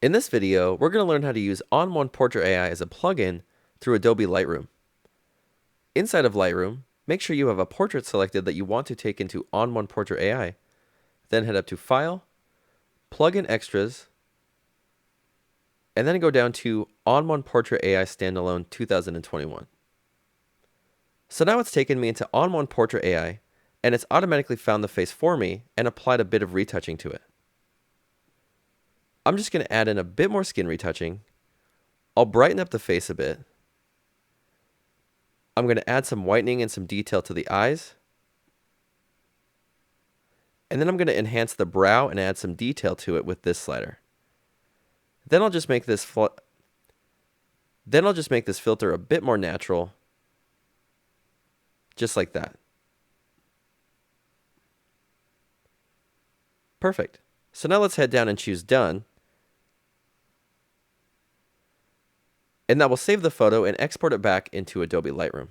In this video, we're going to learn how to use ON1 Portrait AI as a plugin through Adobe Lightroom. Inside of Lightroom, make sure you have a portrait selected that you want to take into ON1 Portrait AI. Then head up to File, Plugin Extras, and then go down to ON1 Portrait AI Standalone 2021. So now it's taken me into ON1 Portrait AI, and it's automatically found the face for me and applied a bit of retouching to it. I'm just going to add in a bit more skin retouching. I'll brighten up the face a bit. I'm going to add some whitening and some detail to the eyes. And then I'm going to enhance the brow and add some detail to it with this slider. Then I'll just make this filter a bit more natural, just like that. Perfect. So now let's head down and choose Done. And that will save the photo and export it back into Adobe Lightroom.